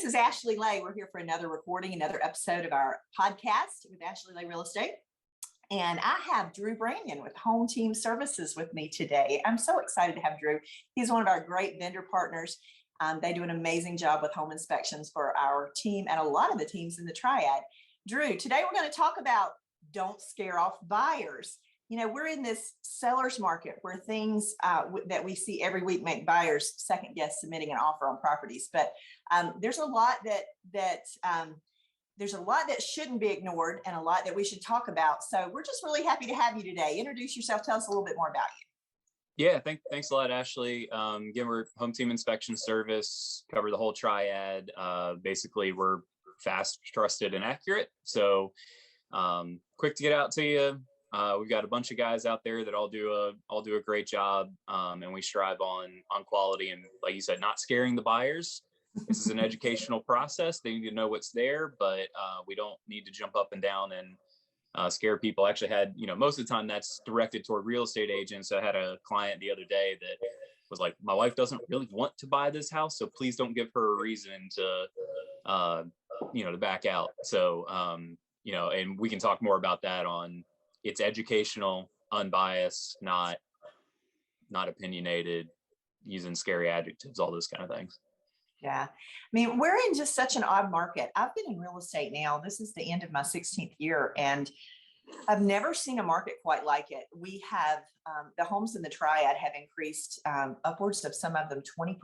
this is Ashley Lay. We're here for another recording, another episode of our podcast with Ashley Lay Real Estate. And I have Drew Branyon with HomeTeam Services with me today. I'm so excited to have Drew. He's one of our great vendor partners. They do an amazing job with home inspections for our team and a lot of the teams in the Triad. Drew, today we're going to talk about don't scare off buyers. You know, we're in this seller's market where things that we see every week make buyers second guess submitting an offer on properties. But there's a lot that shouldn't be ignored and a lot that we should talk about. So we're just really happy to have you today. Introduce yourself. Tell us a little bit more about you. Yeah, thanks a lot, Ashley. Again, we're HomeTeam Inspection Service, cover the whole Triad. Basically, we're fast, trusted, and accurate. So quick to get out to you. We've got a bunch of guys out there that all do a great job, and we strive on quality and, like you said, not scaring the buyers. This is an educational process. They need to know what's there, but we don't need to jump up and down and scare people. I actually had, most of the time that's directed toward real estate agents. I had a client the other day that was like, my wife doesn't really want to buy this house, so please don't give her a reason to back out. So, and we can talk more about that on. It's educational, unbiased, not opinionated, using scary adjectives, all those kind of things. Yeah. I mean, we're in just such an odd market. I've been in real estate now. This is the end of my 16th year, and I've never seen a market quite like it. We have the homes in the Triad have increased upwards of some of them 20%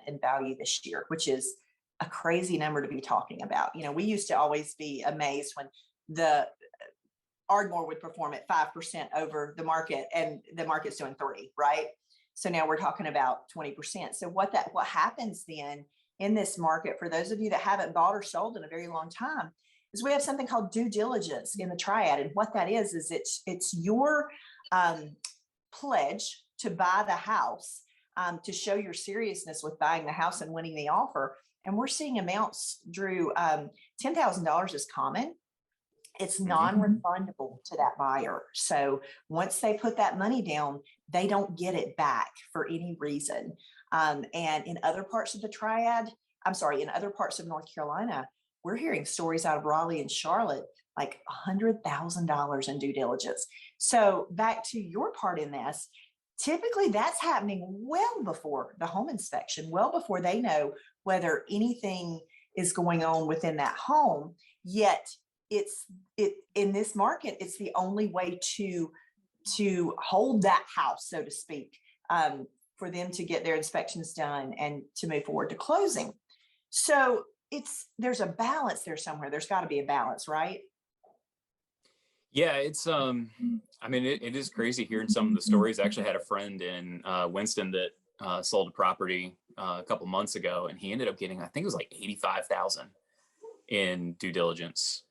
in value this year, which is a crazy number to be talking about. We used to always be amazed when the Ardmore would perform at 5% over the market and the market's doing 3%, right? So now we're talking about 20%. So what happens then in this market, for those of you that haven't bought or sold in a very long time, is we have something called due diligence in the Triad. And what that is it's your pledge to buy the house, to show your seriousness with buying the house and winning the offer. And we're seeing amounts, Drew, $10,000 is common. It's non-refundable to that buyer. So once they put that money down, they don't get it back for any reason. And in other parts of the Triad, in other parts of North Carolina, we're hearing stories out of Raleigh and Charlotte, like $100,000 in due diligence. So back to your part in this, typically that's happening well before the home inspection, well before they know whether anything is going on within that home. Yet in this market, it's the only way to hold that house, so to speak, for them to get their inspections done and to move forward to closing. So there's a balance there somewhere. There's got to be a balance, right? Yeah, it's it is crazy hearing some of the stories. I actually had a friend in Winston that sold a property a couple months ago, and he ended up getting, I think it was like $85,000 in due diligence.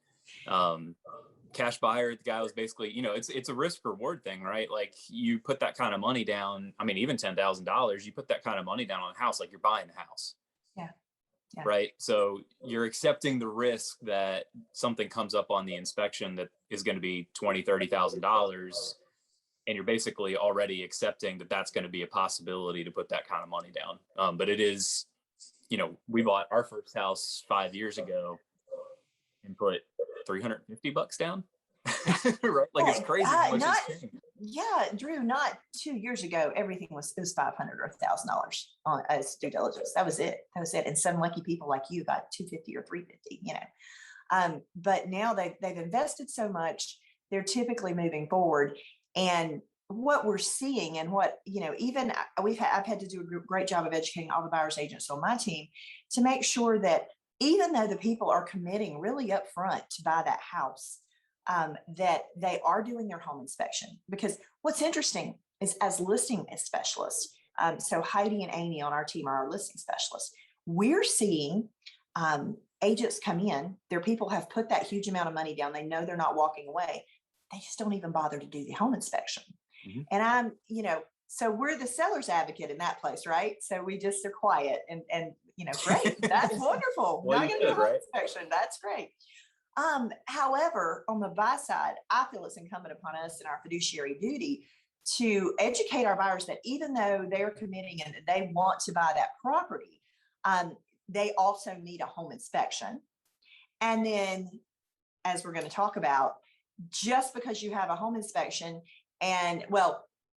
Cash buyer, the guy was basically, it's a risk reward thing, right? Like, you put that kind of money down. I mean, even $10,000, you put that kind of money down on a house, like you're buying the house. Yeah. Right. So you're accepting the risk that something comes up on the inspection that is going to be $20,000, $30,000. And you're basically already accepting that that's going to be a possibility to put that kind of money down. But it is, we bought our first house 5 years ago and put $350 down. Right? Like, it's crazy how much it's changed. Yeah, Drew, not 2 years ago, everything was $500 or $1,000 on as due diligence. That was it. And some lucky people like you got $250 or $350, but now they've invested so much, they're typically moving forward. And what we're seeing, and what, even I've had to do a great job of educating all the buyers agents on my team to make sure that even though the people are committing really upfront to buy that house, that they are doing their home inspection. Because what's interesting is, as listing specialists, so Heidi and Amy on our team are our listing specialists, we're seeing agents come in, their people have put that huge amount of money down, they know they're not walking away, they just don't even bother to do the home inspection. Mm-hmm. And so we're the seller's advocate in that place, right? So we just are quiet and great, that's wonderful. Well, not going to do a home right? inspection, that's great. However, on the buy side, I feel it's incumbent upon us in our fiduciary duty to educate our buyers that even though they're committing and they want to buy that property, they also need a home inspection. And then, as we're going to talk about, just because you have a home inspection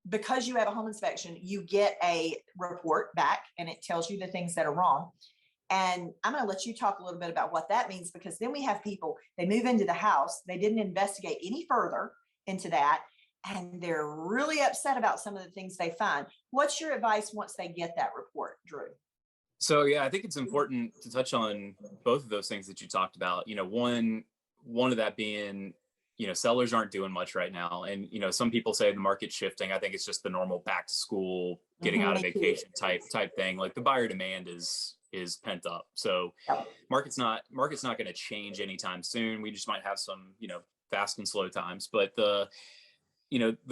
because you have a home inspection, you get a report back and it tells you the things that are wrong. And I'm going to let you talk a little bit about what that means, because then we have people, they move into the house, they didn't investigate any further into that, and they're really upset about some of the things they find. What's your advice once they get that report, Drew? So yeah, I think it's important to touch on both of those things that you talked about. One of that being, sellers aren't doing much right now. And, some people say the market's shifting. I think it's just the normal back to school, getting out of vacation type thing. Like the buyer demand is pent up. So market's not going to change anytime soon. We just might have some, fast and slow times. But the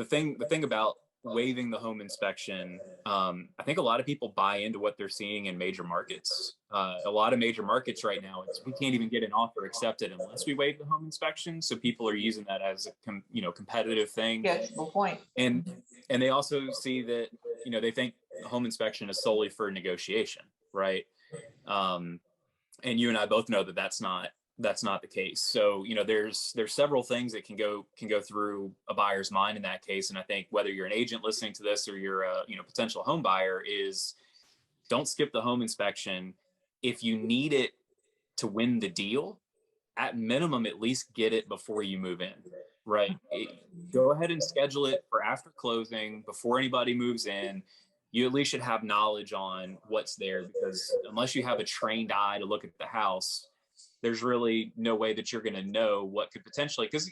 thing about waiving the home inspection, I think a lot of people buy into what they're seeing in major markets. A lot of major markets right now, we can't even get an offer accepted unless we waive the home inspection. So people are using that as a competitive thing. Good point. And they also see that, they think the home inspection is solely for negotiation, right? And you and I both know that that's not the case. So, there's several things that can go through a buyer's mind in that case. And I think whether you're an agent listening to this or you're a, potential home buyer, is don't skip the home inspection. If you need it to win the deal, at minimum, at least get it before you move in, right? Go ahead and schedule it for after closing, before anybody moves in. You at least should have knowledge on what's there, because unless you have a trained eye to look at the house, there's really no way that you're going to know what could potentially, because,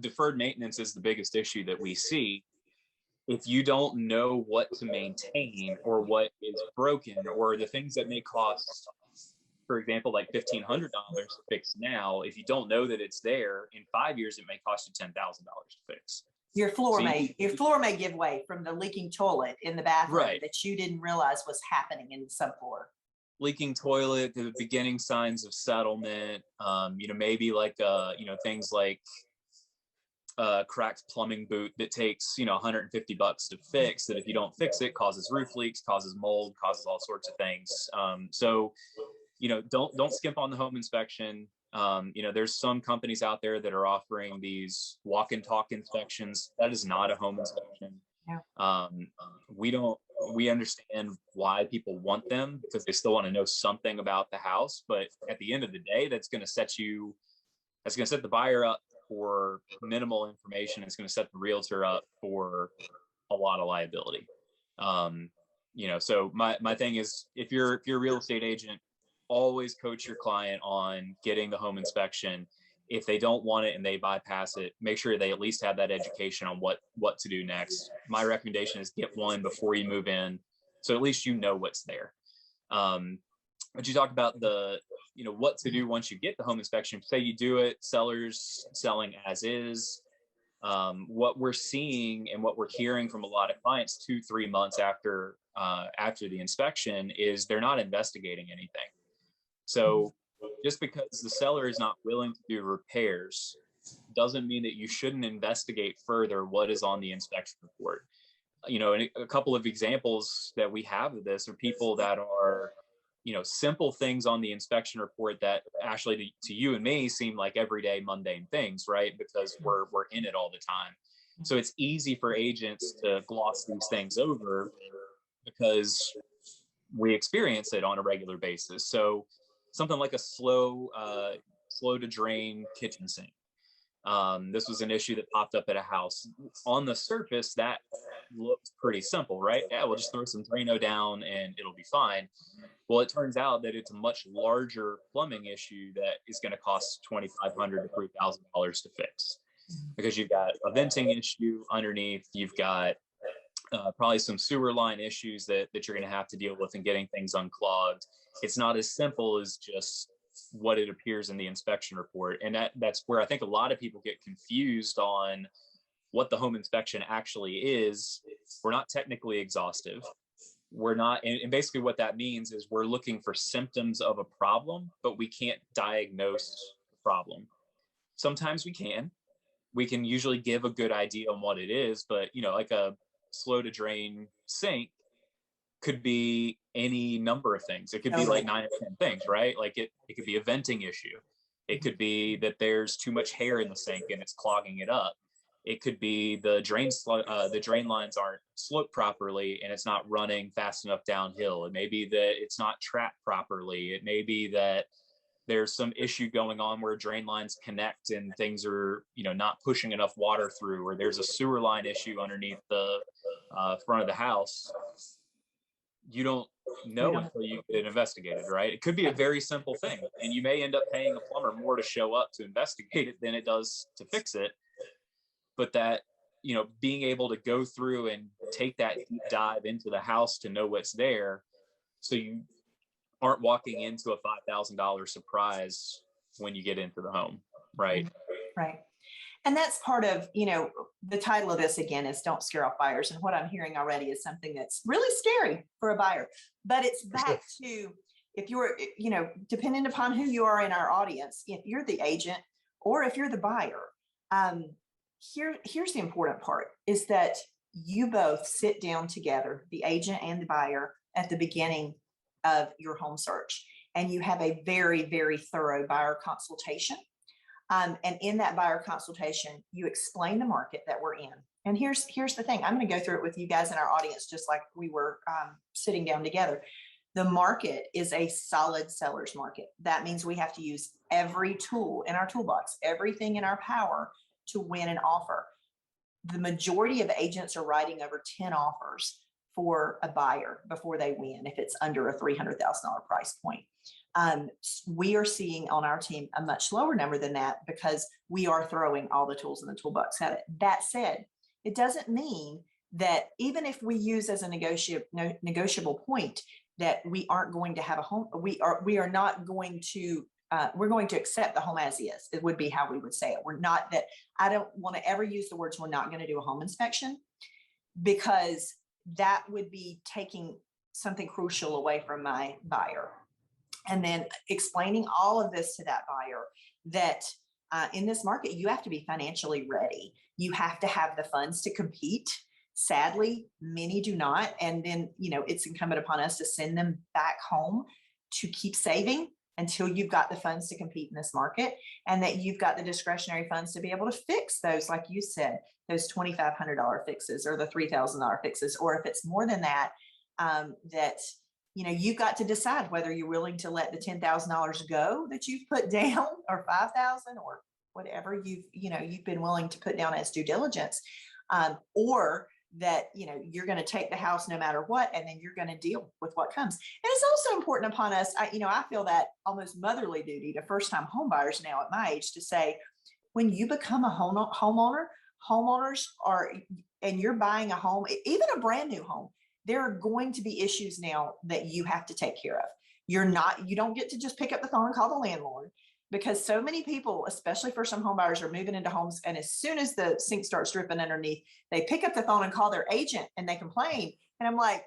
deferred maintenance is the biggest issue that we see. If you don't know what to maintain or what is broken or the things that may cost, for example, like $1,500 to fix now, if you don't know that it's there, in 5 years, it may cost you $10,000 to fix. Your floor may give way from the leaking toilet in the bathroom that you didn't realize was happening in the subfloor. Leaking toilet, the beginning signs of settlement, maybe like, things like cracked plumbing boot that takes, $150 to fix, that if you don't fix it, causes roof leaks, causes mold, causes all sorts of things. So, don't skimp on the home inspection. There's some companies out there that are offering these walk and talk inspections. That is not a home inspection. Yeah. We understand why people want them, because they still want to know something about the house. But at the end of the day, that's going to set the buyer up for minimal information. It's going to set the realtor up for a lot of liability. So my thing is, if you're a real estate agent, always coach your client on getting the home inspection. If they don't want it and they bypass it, make sure they at least have that education on what to do next. My recommendation is get one before you move in, so at least you know what's there. But you talked about what to do once you get the home inspection. Say you do it, sellers selling as is. What we're seeing and what we're hearing from a lot of clients 2-3 months after the inspection is they're not investigating anything. So just because the seller is not willing to do repairs doesn't mean that you shouldn't investigate further what is on the inspection report. And a couple of examples that we have of this are people that are, simple things on the inspection report that actually to you and me seem like everyday mundane things, right? Because we're in it all the time. So it's easy for agents to gloss these things over because we experience it on a regular basis. So something like a slow to drain kitchen sink. This was an issue that popped up at a house. On the surface, that looked pretty simple, right? Yeah, we'll just throw some Drano down and it'll be fine. Well, it turns out that it's a much larger plumbing issue that is going to cost $2,500 to $3,000 to fix, because you've got a venting issue underneath, you've got probably some sewer line issues that you're going to have to deal with and getting things unclogged. It's not as simple as just what it appears in the inspection report. And that's where I think a lot of people get confused on what the home inspection actually is. We're not technically exhaustive. We're not, and basically what that means is we're looking for symptoms of a problem, but we can't diagnose the problem. Sometimes we can usually give a good idea on what it is, but like a slow to drain sink, could be any number of things. It could be like 9 or 10 things, right? Like it could be a venting issue. It could be that there's too much hair in the sink and it's clogging it up. It could be the drain lines aren't sloped properly and it's not running fast enough downhill. It may be that it's not trapped properly. It may be that there's some issue going on where drain lines connect and things are, not pushing enough water through, or there's a sewer line issue underneath the front of the house. You don't know until you get it investigated, right? It could be a very simple thing, and you may end up paying a plumber more to show up to investigate it than it does to fix it. But that, being able to go through and take that deep dive into the house to know what's there, so you aren't walking into a $5,000 surprise when you get into the home, right? Right. And that's part of, the title of this again is Don't Scare Off Buyers. And what I'm hearing already is something that's really scary for a buyer. But it's back to, if you're, depending upon who you are in our audience, if you're the agent or if you're the buyer, here's the important part is that you both sit down together, the agent and the buyer, at the beginning of your home search. And you have a very, very thorough buyer consultation. And in that buyer consultation, you explain the market that we're in. And here's the thing. I'm going to go through it with you guys in our audience, just like we were sitting down together. The market is a solid seller's market. That means we have to use every tool in our toolbox, everything in our power to win an offer. The majority of agents are writing over 10 offers for a buyer before they win, if it's under a $300,000 price point. We are seeing on our team a much lower number than that because we are throwing all the tools in the toolbox at it. That said, it doesn't mean that even if we use as a negotiable point that we aren't going to have a home, we're going to accept the home as is. It would be how we would say it. We're not that. I don't want to ever use the words we're not going to do a home inspection, because that would be taking something crucial away from my buyer. And then explaining all of this to that buyer, that in this market, you have to be financially ready. You have to have the funds to compete. Sadly, many do not. And then, it's incumbent upon us to send them back home to keep saving until you've got the funds to compete in this market, and that you've got the discretionary funds to be able to fix those, like you said, those $2,500 fixes or the $3,000 fixes, or if it's more than that, you've got to decide whether you're willing to let the $10,000 go that you've put down, or $5,000, or whatever you've been willing to put down as due diligence, or that you're going to take the house no matter what, and then you're going to deal with what comes. And it's also important upon us. I feel that almost motherly duty to first-time home buyers now at my age to say, when you become a homeowners are, and you're buying a home, even a brand new home, there are going to be issues now that you have to take care of. You don't get to just pick up the phone and call the landlord, because so many people, especially first time home buyers, are moving into homes. And as soon as the sink starts dripping underneath, they pick up the phone and call their agent and they complain. And I'm like,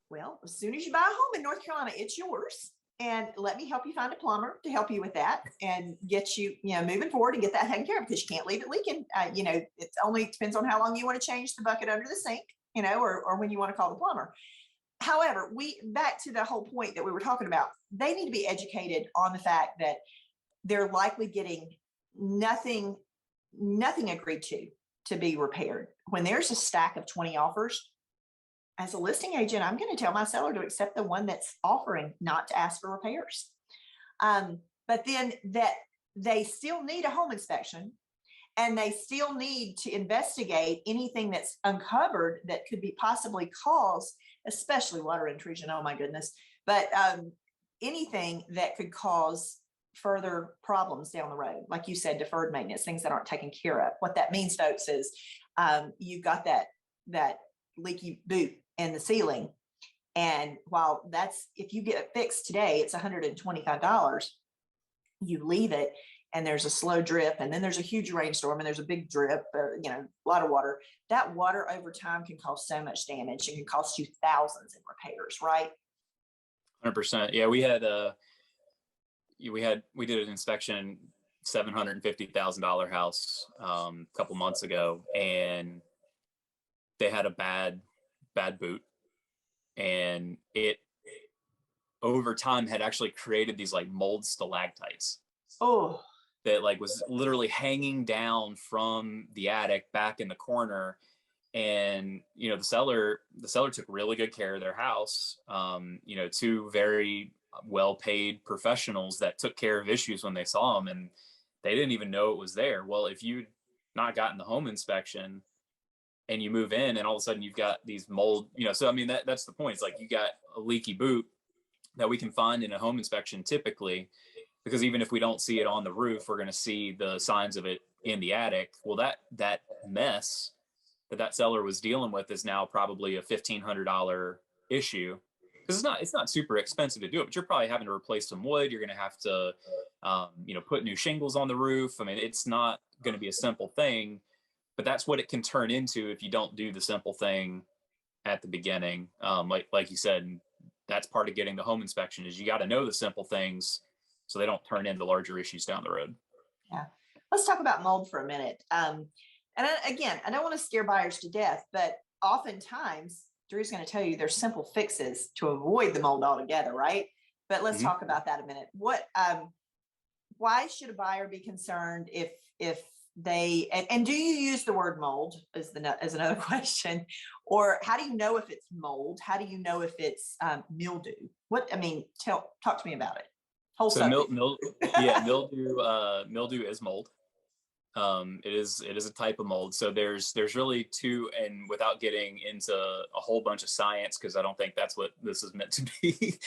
well, as soon as you buy a home in North Carolina, it's yours. And let me help you find a plumber to help you with that and get you, moving forward and get that taken care of, because you can't leave it leaking. It only depends on how long you want to change the bucket under the sink, or when you want to call the plumber. However, back to the whole point that we were talking about, they need to be educated on the fact that they're likely getting nothing agreed to be repaired. When there's a stack of 20 offers, as a listing agent, I'm going to tell my seller to accept the one that's offering, not to ask for repairs. But then that they still need a home inspection, and they still need to investigate anything that's uncovered that could be possibly caused, especially water intrusion. Oh my goodness. But anything that could cause further problems down the road, like you said, deferred maintenance, things that aren't taken care of. What that means, folks, is you've got that leaky boot in the ceiling. And while if you get it fixed today, it's $125, you leave it and there's a slow drip, and then there's a huge rainstorm and there's a big drip, a lot of water. That water over time can cause so much damage. It can cost you thousands in repairs, right? 100%. Yeah, we did an inspection, $750,000 house a couple months ago, and they had a bad boot. and it over time had actually created these like mold stalactites Oh, that like was literally hanging down from the attic back in the corner. And the seller took really good care of their house. Two very well paid professionals that took care of issues when they saw them, and they didn't even know it was there. Well, if you'd not gotten the home inspection and you move in and all of a sudden you've got these mold, so I mean that's the point. It's like you got a leaky boot that we can find in a home inspection typically, because even if we don't see it on the roof, we're going to see the signs of it in the attic. Well, that mess that seller was dealing with is now probably a $1,500 issue, because it's not super expensive to do it, but you're probably having to replace some wood. You're going to have to put new shingles on the roof. I mean, it's not going to be a simple thing, but that's what it can turn into if you don't do the simple thing at the beginning. Like you said, that's part of getting the home inspection is you got to know the simple things so they don't turn into larger issues down the road. yeah. Let's talk about mold for a minute. Again, I don't want to scare buyers to death, but oftentimes Drew's going to tell you there's simple fixes to avoid the mold altogether, right? But let's talk about that a minute. Why should a buyer be concerned if they and do you use the word mold as another question, or how do you know if it's mold? How do you know if it's mildew? Talk to me about it. So mildew is mold. It is a type of mold. So there's really two, and without getting into a whole bunch of science, because I don't think that's what this is meant to be.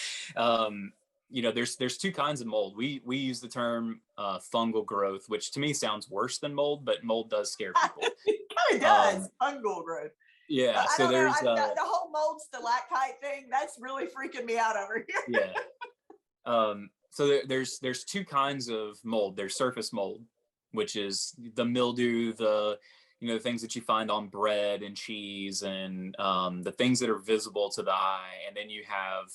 There's two kinds of mold. We use the term fungal growth, which to me sounds worse than mold, but mold does scare people. It kind of does. Fungal growth. Yeah. So there's the whole mold stalactite thing. That's really freaking me out over here. Yeah. So there's two kinds of mold. There's surface mold, which is the mildew, the things that you find on bread and cheese, and the things that are visible to the eye. And then you have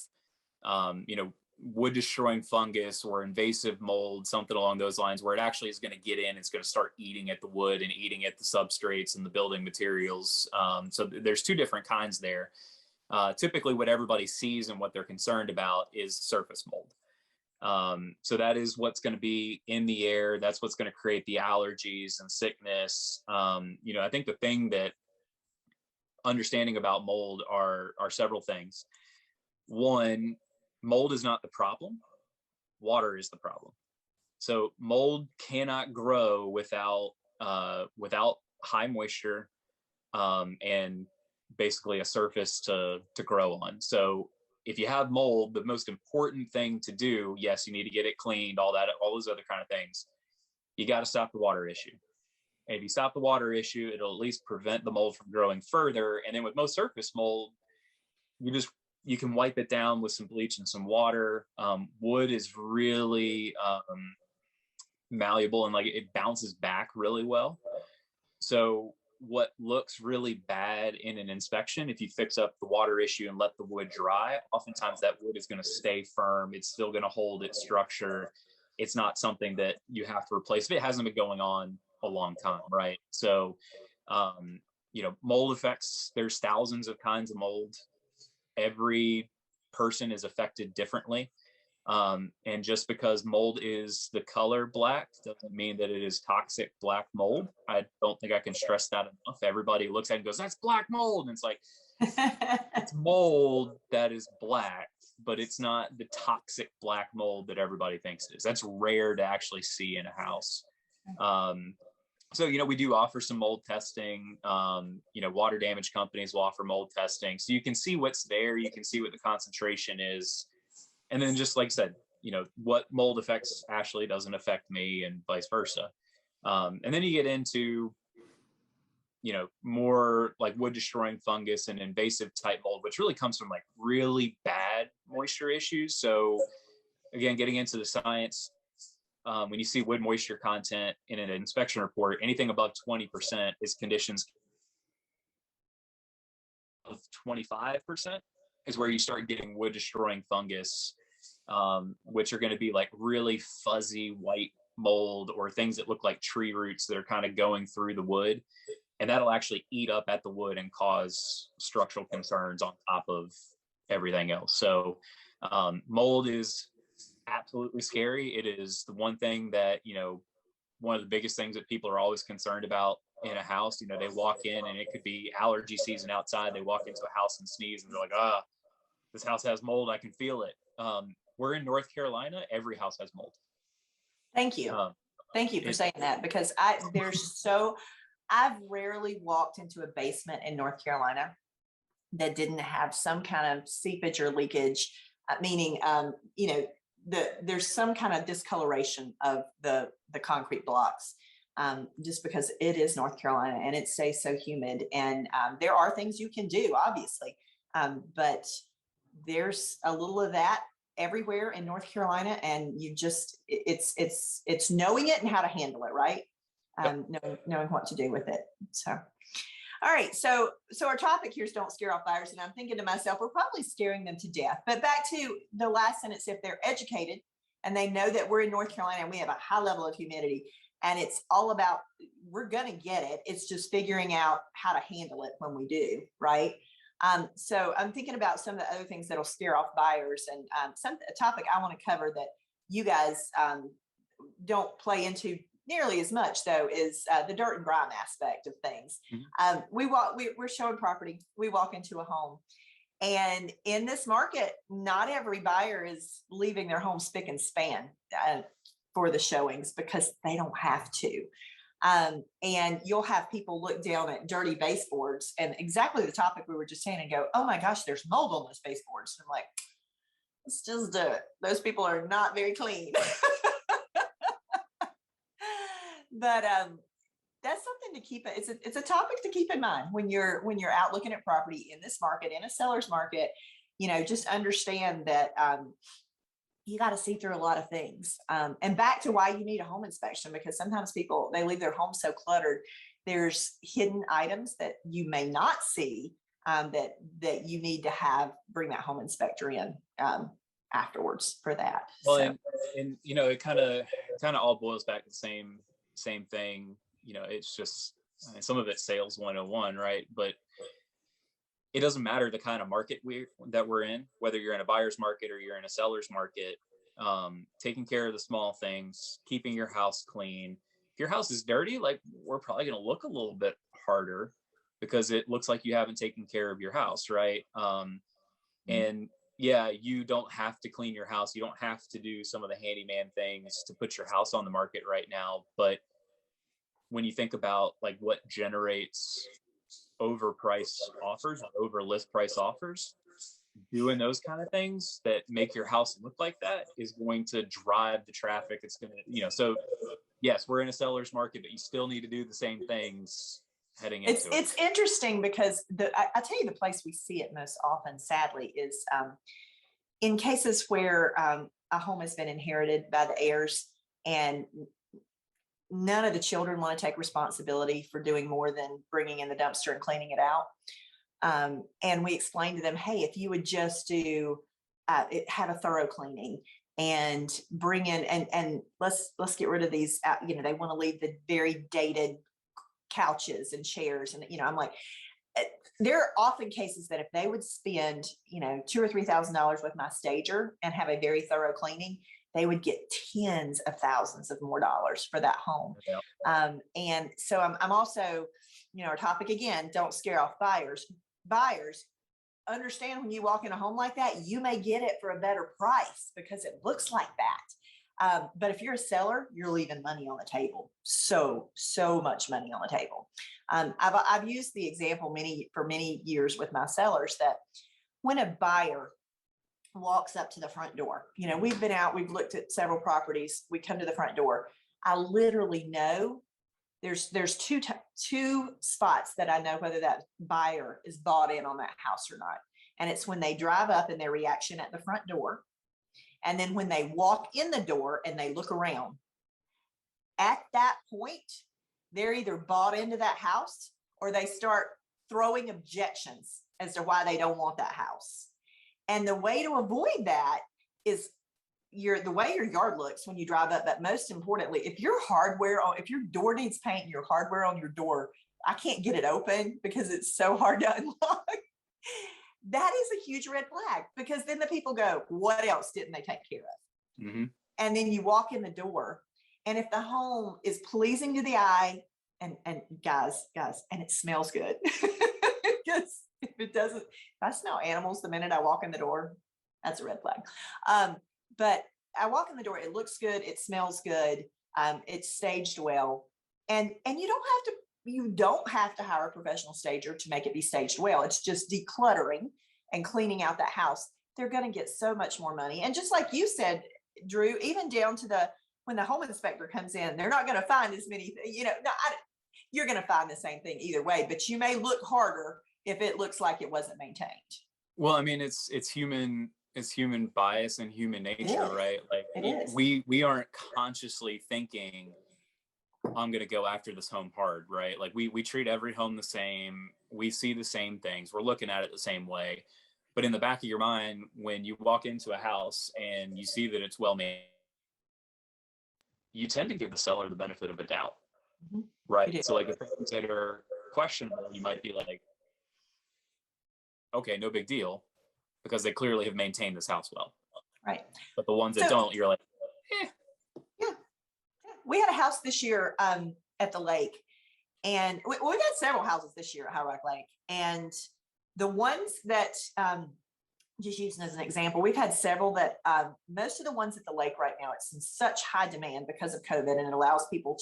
wood destroying fungus or invasive mold, something along those lines, where it actually is going to get in. It's going to start eating at the wood and eating at the substrates and the building materials. So there's two different kinds there. Typically what everybody sees and what they're concerned about is surface mold. So that is what's going to be in the air. That's what's going to create the allergies and sickness. I think the thing that understanding about mold are several things. One, mold is not the problem. Water is the problem. So mold cannot grow without high moisture, and basically a surface to grow on. So if you have mold, the most important thing to do, yes, you need to get it cleaned, all those other kind of things. You got to stop the water issue. And if you stop the water issue, it'll at least prevent the mold from growing further. And then with most surface mold, you can wipe it down with some bleach and some water. Wood is really malleable, and like it bounces back really well. So what looks really bad in an inspection, if you fix up the water issue and let the wood dry, oftentimes that wood is going to stay firm. It's still going to hold its structure. It's not something that you have to replace if it hasn't been going on a long time, right? So mold effects, there's thousands of kinds of mold. Every person is affected differently. And just because mold is the color black doesn't mean that it is toxic black mold. I don't think I can stress that enough. Everybody looks at it and goes, that's black mold. And it's like, it's mold that is black, but it's not the toxic black mold that everybody thinks it is. That's rare to actually see in a house. So, we do offer some mold testing. Water damage companies will offer mold testing. So you can see what's there. You can see what the concentration is. And then just like I said, what mold affects Ashley doesn't affect me, and vice versa. And then you get into, more like wood destroying fungus and invasive type mold, which really comes from like really bad moisture issues. So again, getting into the science, when you see wood moisture content in an inspection report, anything above 20% is conditions of 25% is where you start getting wood destroying fungus, which are going to be like really fuzzy white mold or things that look like tree roots that are kind of going through the wood. And that'll actually eat up at the wood and cause structural concerns on top of everything else. So mold is absolutely scary. It is the one thing that, one of the biggest things that people are always concerned about in a house. They walk in and it could be allergy season outside. They walk into a house and sneeze and they're like, this house has mold. I can feel it. We're in North Carolina. Every house has mold. Thank you. Thank you for saying that, because I've rarely walked into a basement in North Carolina that didn't have some kind of seepage or leakage, meaning, there's some kind of discoloration of the concrete blocks, just because it is North Carolina and it stays so humid. And there are things you can do, obviously, but there's a little of that everywhere in North Carolina, and it's knowing it and how to handle it, right? Knowing what to do with it. So, all right. So our topic here is don't scare off buyers. And I'm thinking to myself, we're probably scaring them to death. But back to the last sentence, if they're educated and they know that we're in North Carolina and we have a high level of humidity, and it's all about, we're going to get it. It's just figuring out how to handle it when we do, right? So I'm thinking about some of the other things that'll scare off buyers, and a topic I want to cover that you guys don't play into nearly as much, though, is the dirt and grime aspect of things. Mm-hmm. We're showing property. We walk into a home, and in this market, not every buyer is leaving their home spick and span for the showings, because they don't have to. And you'll have people look down at dirty baseboards and exactly the topic we were just saying and go, oh my gosh, there's mold on those baseboards. And I'm like, it's just dirt. Those people are not very clean. But that's something to keep. It's a topic to keep in mind when you're out looking at property in this market, in a seller's market. Just understand that you got to see through a lot of things. And back to why you need a home inspection, because sometimes people, they leave their home so cluttered. There's hidden items that you may not see that you need to bring that home inspector in afterwards for that. Well, so. and it kind of all boils back to the same thing. It's just, some of it's sales 101, right? But it doesn't matter the kind of market that we're in, whether you're in a buyer's market or you're in a seller's market. Taking care of the small things, keeping your house clean. If your house is dirty, like, we're probably going to look a little bit harder because it looks like you haven't taken care of your house, right? And yeah, you don't have to clean your house. You don't have to do some of the handyman things to put your house on the market right now. But when you think about like what generates overpriced offers, over list price offers, doing those kind of things that make your house look like that is going to drive the traffic. It's going to, so yes, we're in a seller's market, but you still need to do the same things heading into it. It's interesting because I tell you, the place we see it most often, sadly, is in cases where a home has been inherited by the heirs and none of the children want to take responsibility for doing more than bringing in the dumpster and cleaning it out. And we explain to them, hey, if you would just have a thorough cleaning and bring in, and let's get rid of these, they want to leave the very dated couches and chairs. And, I'm like, there are often cases that if they would spend, $2,000 or $3,000 with my stager and have a very thorough cleaning, they would get tens of thousands of more dollars for that home. Yeah. And so I'm also, our topic again, don't scare off buyers. Buyers, understand when you walk in a home like that, you may get it for a better price because it looks like that. But if you're a seller, you're leaving money on the table. So much money on the table. I've used the example for many years with my sellers that when a buyer walks up to the front door, we've been out, we've looked at several properties, we come to the front door, I literally know there's two spots that I know whether that buyer is bought in on that house or not. And it's when they drive up and their reaction at the front door. And then when they walk in the door and they look around. At that point, they're either bought into that house or they start throwing objections as to why they don't want that house. And the way to avoid that is the way your yard looks when you drive up, but most importantly, if your door needs paint and your hardware on your door, I can't get it open because it's so hard to unlock. that is a huge red flag, because then the people go, what else didn't they take care of? Mm-hmm. And then you walk in the door, and if the home is pleasing to the eye, and guys, and it smells good, because if it doesn't, if I smell animals the minute I walk in the door, that's a red flag. But I walk in the door, it looks good, it smells good, it's staged well, and you don't have to hire a professional stager to make it be staged well. It's just decluttering and cleaning out that house. They're going to get so much more money. And just like you said, Drew, even down to when the home inspector comes in, they're not going to find as many, you're going to find the same thing either way, but you may look harder if it looks like it wasn't maintained. Well, I mean, it's human bias and human nature, right? Like we aren't consciously thinking, I'm going to go after this home hard, right? Like we treat every home the same. We see the same things. We're looking at it the same way. But in the back of your mind, when you walk into a house and you see that it's well made, you tend to give the seller the benefit of a doubt, right? So like if things that are questionable, you might be like, okay, no big deal, because they clearly have maintained this house well. Right. But the ones that don't, you're like, Yeah. We had a house this year at the lake, and we've had several houses this year at High Rock Lake. And the ones that, just using as an example, we've had several that most of the ones at the lake right now, it's in such high demand because of COVID, and it allows people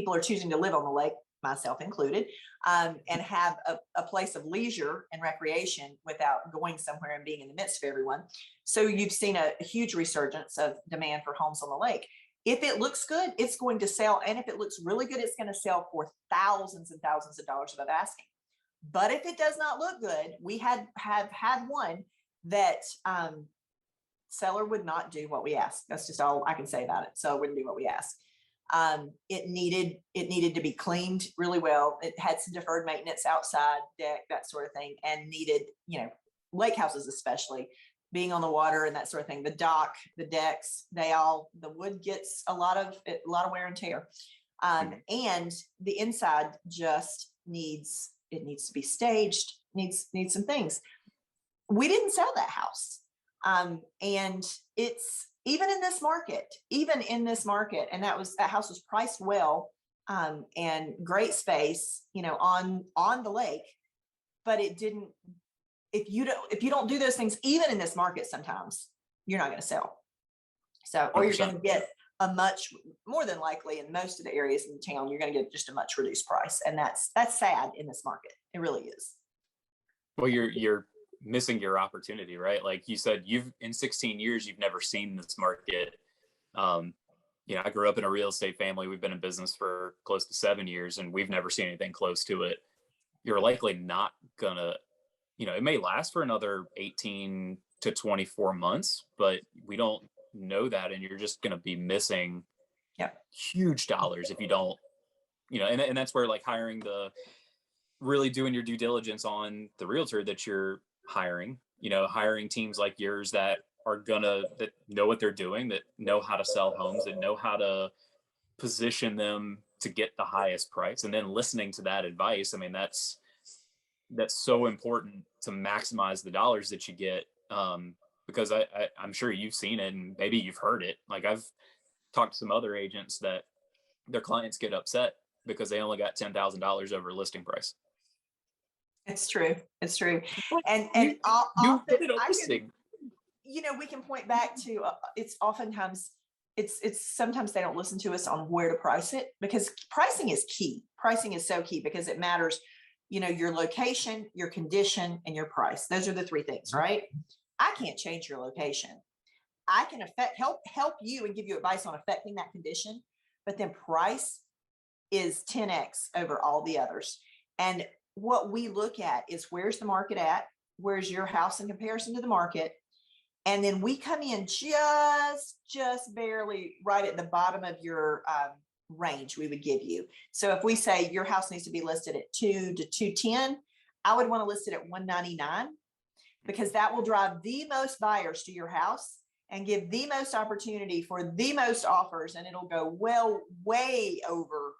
are choosing to live on the lake, myself included, and have a place of leisure and recreation without going somewhere and being in the midst of everyone. So you've seen a huge resurgence of demand for homes on the lake. If it looks good, it's going to sell. And if it looks really good, it's going to sell for thousands and thousands of dollars above asking. But if it does not look good, we have had one that seller would not do what we asked. That's just all I can say about it. So it wouldn't do what we asked. It needed to be cleaned really well. It had some deferred maintenance, outside deck, that sort of thing, and needed, lake houses especially, being on the water and that sort of thing. The dock, the decks, the wood gets a lot of wear and tear. And the inside just needs to be staged, needs some things. We didn't sell that house. And it's even in this market, and that house was priced well, and great space, on the lake, but it didn't, if you don't do those things, even in this market, sometimes you're not going to sell. So, or you're going to get a much, more than likely in most of the areas in town, you're going to get just a much reduced price. And that's sad in this market. It really is. Well, you're missing your opportunity, right? Like you said, in 16 years, you've never seen this market. I grew up in a real estate family. We've been in business for close to 7 years, and we've never seen anything close to it. You're likely not gonna, it may last for another 18 to 24 months, but we don't know that. And you're just going to be missing huge dollars if you don't, and that's where like really doing your due diligence on the realtor that you're hiring, hiring teams like yours that know what they're doing, that know how to sell homes, that know how to position them to get the highest price, and then listening to that advice. I mean, that's so important to maximize the dollars that you get. Because I'm sure you've seen it, and maybe you've heard it. Like I've talked to some other agents that their clients get upset because they only got $10,000 over listing price. It's true. And we can point back to it's oftentimes sometimes they don't listen to us on where to price it, because pricing is key. Pricing is so key because it matters, your location, your condition, and your price. Those are the three things, right? I can't change your location. I can help you and give you advice on affecting that condition, but then price is 10x over all the others. And what we look at is, where's the market at? Where's your house in comparison to the market? And then we come in just barely right at the bottom of your range we would give you. So if we say your house needs to be listed at 2 to 210, I would want to list it at 199, because that will drive the most buyers to your house and give the most opportunity for the most offers. And it'll go way over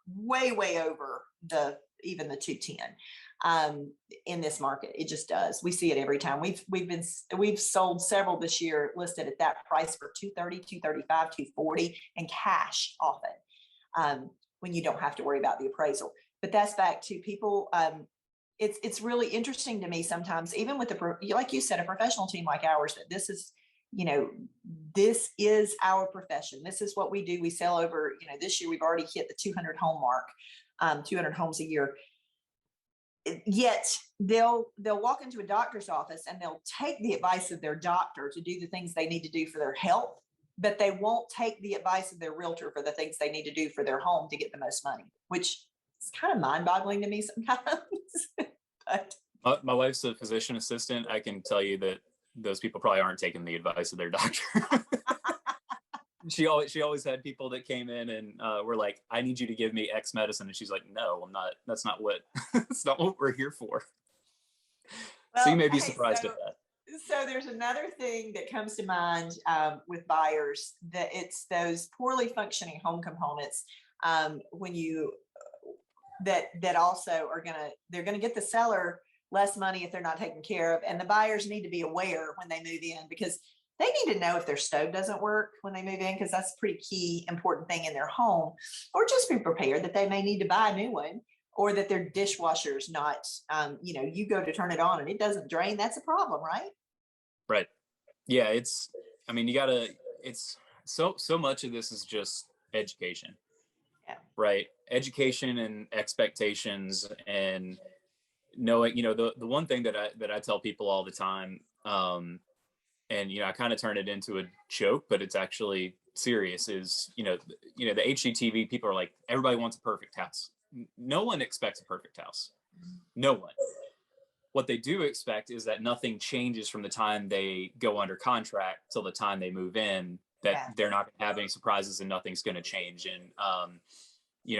the even the 210 in this market. It just does. We see it every time. We've sold several this year listed at that price for 230, 235, 240 and cash often, when you don't have to worry about the appraisal. But that's back to people. It's really interesting to me sometimes, even with like you said, a professional team like ours, that this is, this is our profession. This is what we do. We sell over, this year we've already hit the 200 home mark, 200 homes a year. Yet they'll walk into a doctor's office and they'll take the advice of their doctor to do the things they need to do for their health, but they won't take the advice of their realtor for the things they need to do for their home to get the most money, which is kind of mind-boggling to me sometimes. But my wife's a physician assistant. I can tell you that those people probably aren't taking the advice of their doctor. She always had people that came in and were like, I need you to give me X medicine. And she's like, no, I'm not. That's not what, that's not what we're here for. Well, so you may be surprised at that. So there's another thing that comes to mind with buyers, that it's those poorly functioning home components when you, that also are they're going to get the seller less money if they're not taken care of. And the buyers need to be aware when they move in, because they need to know if their stove doesn't work when they move in, because that's a pretty key, important thing in their home. Or just be prepared that they may need to buy a new one, or that their dishwasher's not, you go to turn it on and it doesn't drain. That's a problem, right? Right. Yeah. It's so much of this is just education. Yeah. Right. Education and expectations, and knowing, the one thing that I tell people all the time, and I kind of turn it into a joke, but it's actually serious, is the HGTV people are like, everybody wants a perfect house. No one expects a perfect house. No one. What they do expect is that nothing changes from the time they go under contract till the time they move in, that they're not going to have any surprises and nothing's going to change. And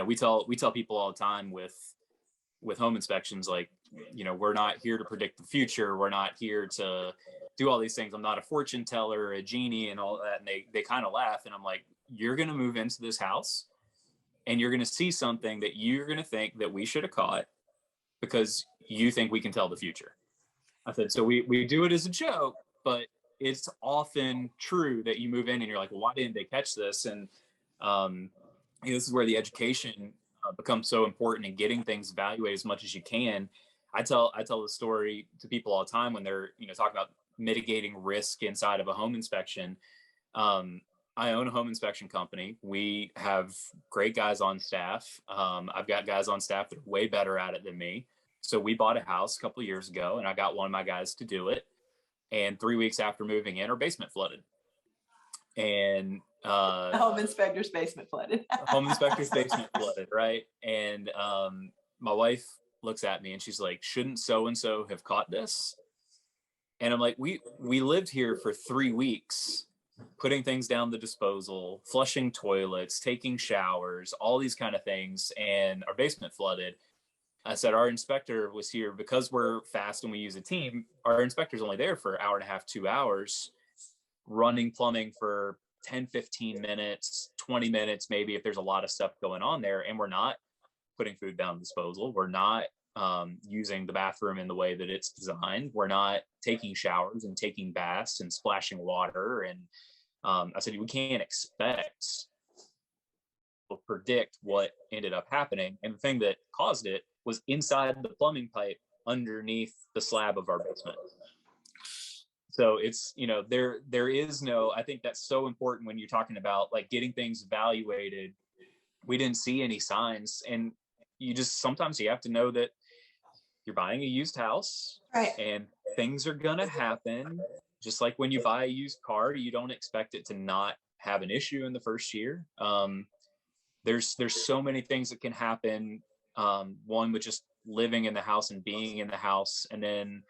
we tell people all the time with home inspections, like, we're not here to predict the future. We're not here to do all these things. I'm not a fortune teller or a genie and all that. And they kind of laugh. And I'm like, you're going to move into this house and you're going to see something that you're going to think that we should have caught because you think we can tell the future. I said, so we do it as a joke, but it's often true that you move in and you're like, well, why didn't they catch this? And this is where the education becomes so important, in getting things evaluated as much as you can. I tell the story to people all the time when they're talking about mitigating risk inside of a home inspection. I own a home inspection company. We have great guys on staff. I've got guys on staff that are way better at it than me. So we bought a house a couple of years ago, and I got one of my guys to do it. And 3 weeks after moving in, our basement flooded. And the home inspector's basement flooded. Home inspector's basement flooded, right? And my wife looks at me and she's like, shouldn't so-and-so have caught this? And I'm like, we lived here for 3 weeks, putting things down the disposal, flushing toilets, taking showers, all these kind of things, and our basement flooded. I said, our inspector was here because we're fast and we use a team. Our inspector's only there for an hour and a half, 2 hours, running plumbing for 10, 15 minutes, 20 minutes, maybe, if there's a lot of stuff going on there. And we're not putting food down disposal. We're not using the bathroom in the way that it's designed. We're not taking showers and taking baths and splashing water. And I said, we can't expect or predict what ended up happening. And the thing that caused it was inside the plumbing pipe underneath the slab of our basement. So it's, there is no, I think that's so important when you're talking about like getting things evaluated. We didn't see any signs, and sometimes you have to know that you're buying a used house, right? And things are going to happen. Just like when you buy a used car, you don't expect it to not have an issue in the first year. There's so many things that can happen. One with just living in the house and being in the house. And then,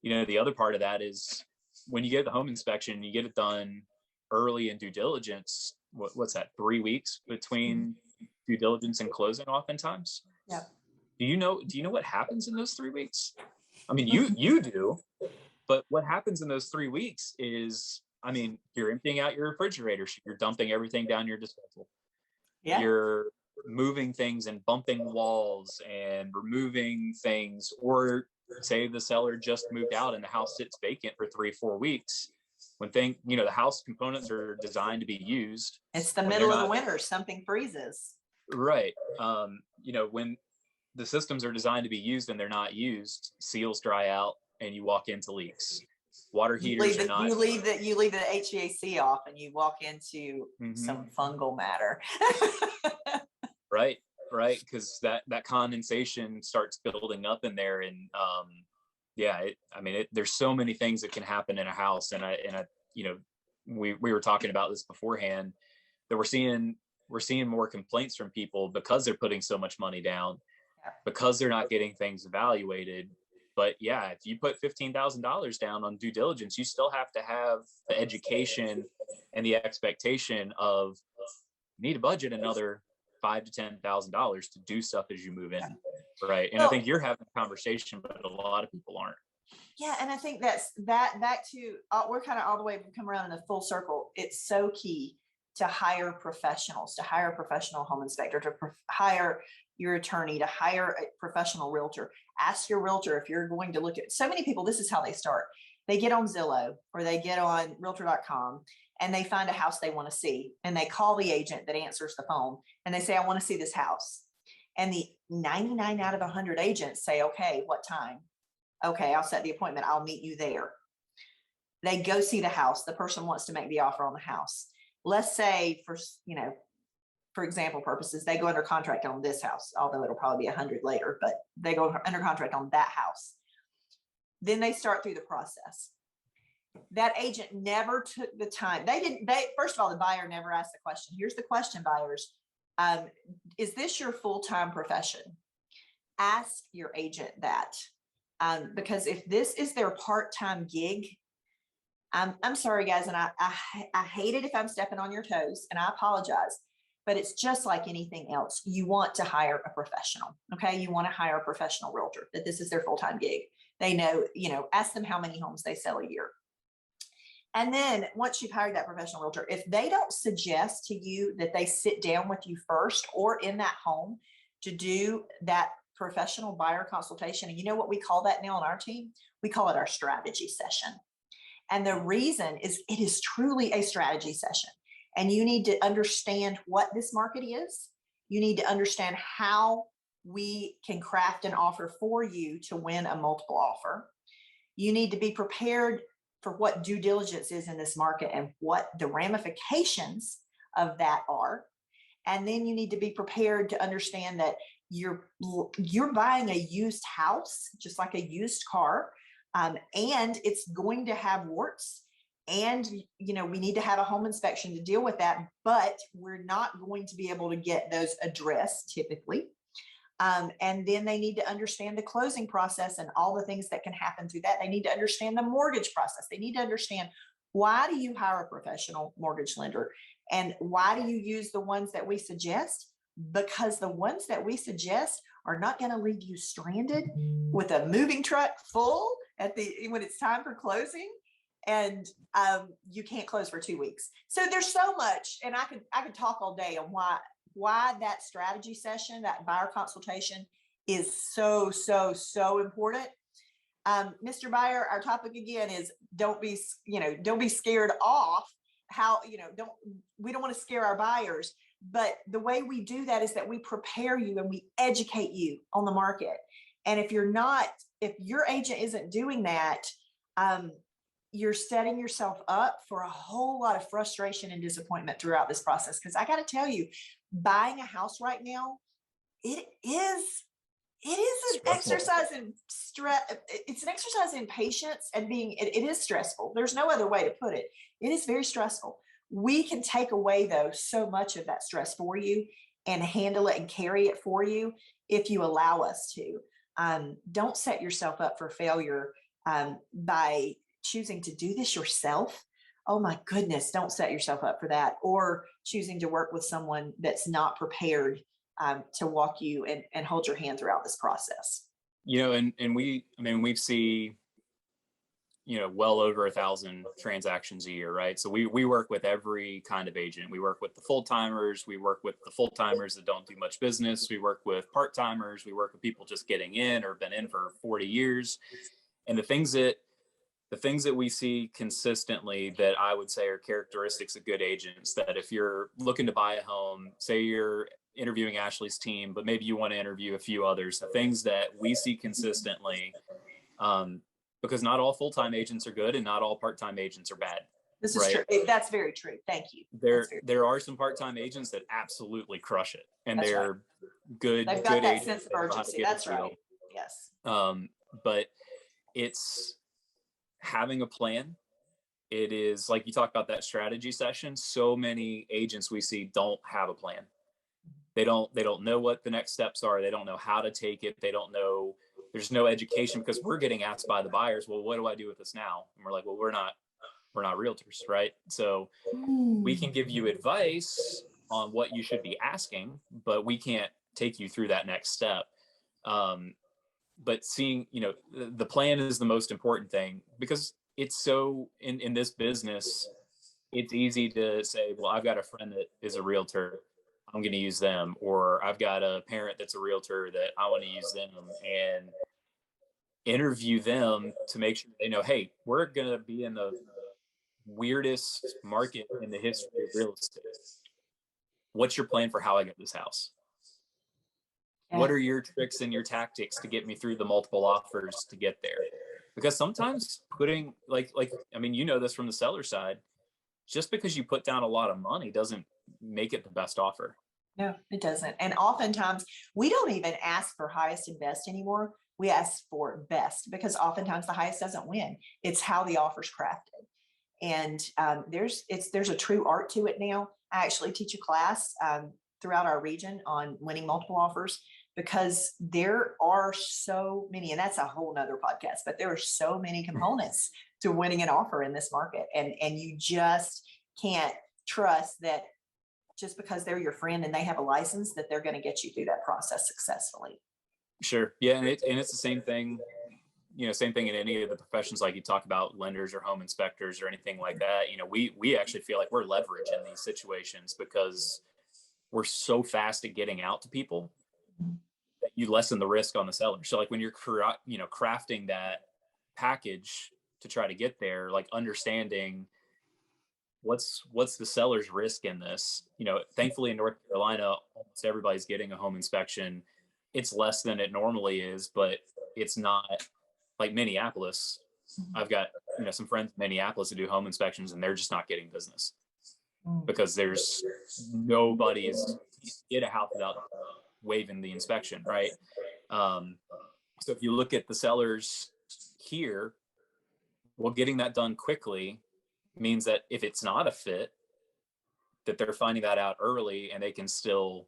the other part of that is when you get the home inspection, you get it done early in due diligence. What's that? 3 weeks between due diligence and closing oftentimes. Yeah. Do you know what happens in those 3 weeks? I mean, you do, but what happens in those 3 weeks is, you're emptying out your refrigerator. You're dumping everything down your disposal. Yeah. You're moving things and bumping walls and removing things, or say the seller just moved out and the house sits vacant for 3-4 weeks, when the house components are designed to be used. It's the middle of the winter, something freezes. Right. When the systems are designed to be used and they're not used, seals dry out and you walk into leaks. Water heaters are not. You leave the HVAC off and you walk into some fungal matter. Right. Because that condensation starts building up in there, and there's so many things that can happen in a house, and we were talking about this beforehand, that we're seeing more complaints from people because they're putting so much money down, because they're not getting things evaluated. But yeah, if you put $15,000 down on due diligence, you still have to have the education and the expectation of, you need to budget another $5,000 to $10,000 to do stuff as you move in. Right. And I think you're having a conversation, but a lot of people aren't. Yeah. And I think that's back to, we're kind of all the way come around in a full circle. It's so key to hire professionals, to hire a professional home inspector, to hire your attorney, to hire a professional realtor. Ask your realtor if you're going to look at, so many people, this is how they start. They get on Zillow or they get on realtor.com and they find a house they want to see. And they call the agent that answers the phone and they say, I want to see this house. And the 99 out of 100 agents say, okay, what time? Okay, I'll set the appointment. I'll meet you there. They go see the house. The person wants to make the offer on the house. Let's say for example purposes, they go under contract on this house, although it'll probably be 100 later, but they go under contract on that house. Then they start through the process. That agent never took the time. First of all, the buyer never asked the question. Here's the question, buyers. Is this your full-time profession? Ask your agent that. Because if this is their part-time gig, I'm sorry, guys, and I hate it if I'm stepping on your toes, and I apologize, but it's just like anything else. You want to hire a professional, okay? You want to hire a professional realtor, that this is their full-time gig. They know, ask them how many homes they sell a year. And then once you've hired that professional realtor, if they don't suggest to you that they sit down with you first or in that home to do that professional buyer consultation, and you know what we call that now on our team? We call it our strategy session. And the reason is it is truly a strategy session. And you need to understand what this market is. You need to understand how we can craft an offer for you to win a multiple offer. You need to be prepared for what due diligence is in this market and what the ramifications of that are. And then you need to be prepared to understand that you're buying a used house, just like a used car, and it's going to have warts. And, we need to have a home inspection to deal with that, but we're not going to be able to get those addressed typically. And then they need to understand the closing process and all the things that can happen through that. They need to understand the mortgage process. They need to understand, why do you hire a professional mortgage lender? And why do you use the ones that we suggest? Because the ones that we suggest are not going to leave you stranded with a moving truck full when it's time for closing. And you can't close for 2 weeks. So there's so much, and I could talk all day on why that strategy session, that buyer consultation, is so important. Mr. Buyer, our topic again is don't be scared off. We don't want to scare our buyers, but the way we do that is that we prepare you and we educate you on the market. And if your agent isn't doing that, you're setting yourself up for a whole lot of frustration and disappointment throughout this process. Because I got to tell you, buying a house right now, it is an exercise in stress. It's an exercise in patience and it is stressful. There's no other way to put it. It is very stressful. We can take away though so much of that stress for you and handle it and carry it for you if you allow us to. Don't set yourself up for failure by choosing to do this yourself. Oh my goodness, don't set yourself up for that, or choosing to work with someone that's not prepared to walk you and hold your hand throughout this process. And we see well over 1,000 transactions a year, right? So we work with every kind of agent. We work with the full-timers. We work with the full-timers that don't do much business. We work with part-timers. We work with people just getting in or been in for 40 years. And the things that we see consistently that I would say are characteristics of good agents, that if you're looking to buy a home, say you're interviewing Ashley's team, but maybe you want to interview a few others, the things that we see consistently, because not all full-time agents are good and not all part-time agents are bad. This is right? true. That's very true. Thank you. There are some part-time agents that absolutely crush it, and That's they're good. They've got good that agents sense of that know how to urgency. get That's the deal. right. Yes. But it's having a plan. It is like you talked about that strategy session. So many agents we see don't have a plan. They don't know what the next steps are. They don't know how to take it. They don't know. There's no education, because we're getting asked by the buyers, well, what do I do with this now? And we're like, well, we're not realtors, right? So we can give you advice on what you should be asking, but we can't take you through that next step. But seeing, the plan is the most important thing, because it's so in this business, it's easy to say, well, I've got a friend that is a realtor, I'm going to use them, or I've got a parent that's a realtor that I want to use them, and interview them to make sure they know, hey, we're going to be in the weirdest market in the history of real estate. What's your plan for how I get this house? Yeah. What are your tricks and your tactics to get me through the multiple offers to get there? Because sometimes putting this from the seller side, just because you put down a lot of money doesn't make it the best offer. No, it doesn't. And oftentimes we don't even ask for highest and best anymore. We ask for best, because oftentimes the highest doesn't win. It's how the offer's crafted. And there's a true art to it now. I actually teach a class throughout our region on winning multiple offers, because there are so many, and that's a whole nother podcast, but there are so many components to winning an offer in this market. And you just can't trust that just because they're your friend and they have a license, that they're going to get you through that process successfully. Sure. Yeah. And it's the same thing, same thing in any of the professions, like you talk about lenders or home inspectors or anything like that. We actually feel like we're leverage in these situations, because we're so fast at getting out to people that you lessen the risk on the seller. So like when you're, crafting that package to try to get there, like understanding what's the seller's risk in this. Thankfully in North Carolina, almost everybody's getting a home inspection. It's less than it normally is, but it's not like Minneapolis. I've got some friends in Minneapolis that do home inspections, and they're just not getting business because there's nobody's get a house without waiving the inspection, right? So if you look at the sellers here, well, getting that done quickly means that if it's not a fit, that they're finding that out early and they can still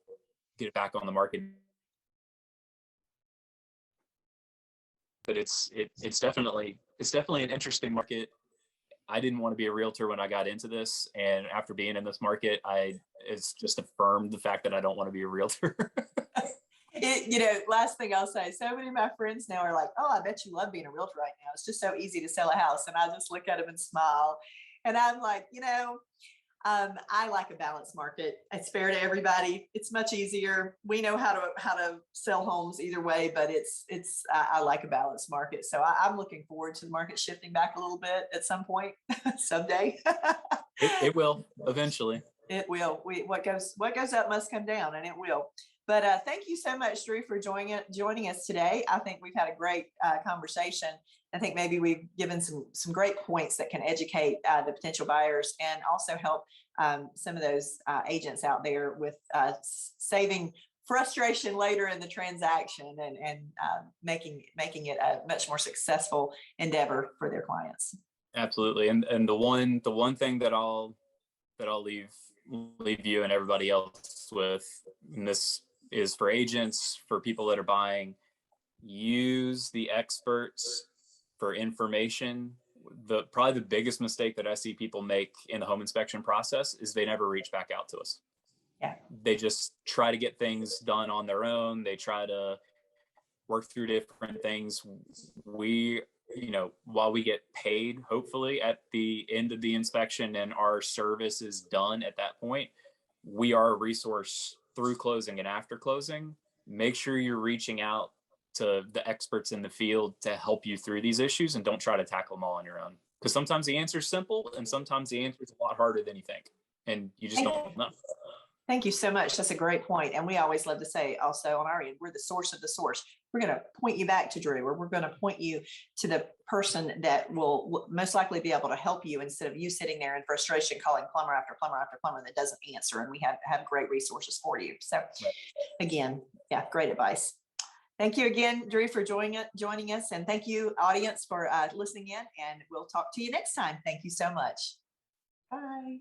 get it back on the market. But it's definitely an interesting market. I didn't want to be a realtor when I got into this, and after being in this market, it's just affirmed the fact that I don't want to be a realtor. Last thing I'll say, so many of my friends now are like, oh, I bet you love being a realtor right now. It's just so easy to sell a house. And I just look at them and smile. And I'm like, I like a balanced market. It's fair to everybody. It's much easier. We know how to sell homes either way, but I like a balanced market. So I'm looking forward to the market shifting back a little bit at some point, someday. It will eventually. It will. What goes up must come down, and it will. But thank you so much, Drew, for joining us today. I think we've had a great conversation. I think maybe we've given some great points that can educate the potential buyers and also help some of those agents out there with saving frustration later in the transaction and making it a much more successful endeavor for their clients. Absolutely. And the one thing that I'll leave you and everybody else with, and this is for agents, for people that are buying, use the experts for information. Probably the biggest mistake that I see people make in the home inspection process is they never reach back out to us. Yeah. They just try to get things done on their own. They try to work through different things. We while we get paid, hopefully at the end of the inspection and our service is done at that point, we are a resource through closing and after closing. Make sure you're reaching out to the experts in the field to help you through these issues, and don't try to tackle them all on your own. Because sometimes the answer is simple and sometimes the answer is a lot harder than you think. And you just don't know. Thank you so much. That's a great point. And we always love to say also on our end, we're the source of the source. We're going to point you back to Drew, or we're going to point you to the person that will most likely be able to help you, instead of you sitting there in frustration calling plumber after plumber after plumber that doesn't answer. And we have great resources for you. So again, yeah, great advice. Thank you again, Drew, for joining us. And thank you, audience, for listening in. And we'll talk to you next time. Thank you so much. Bye.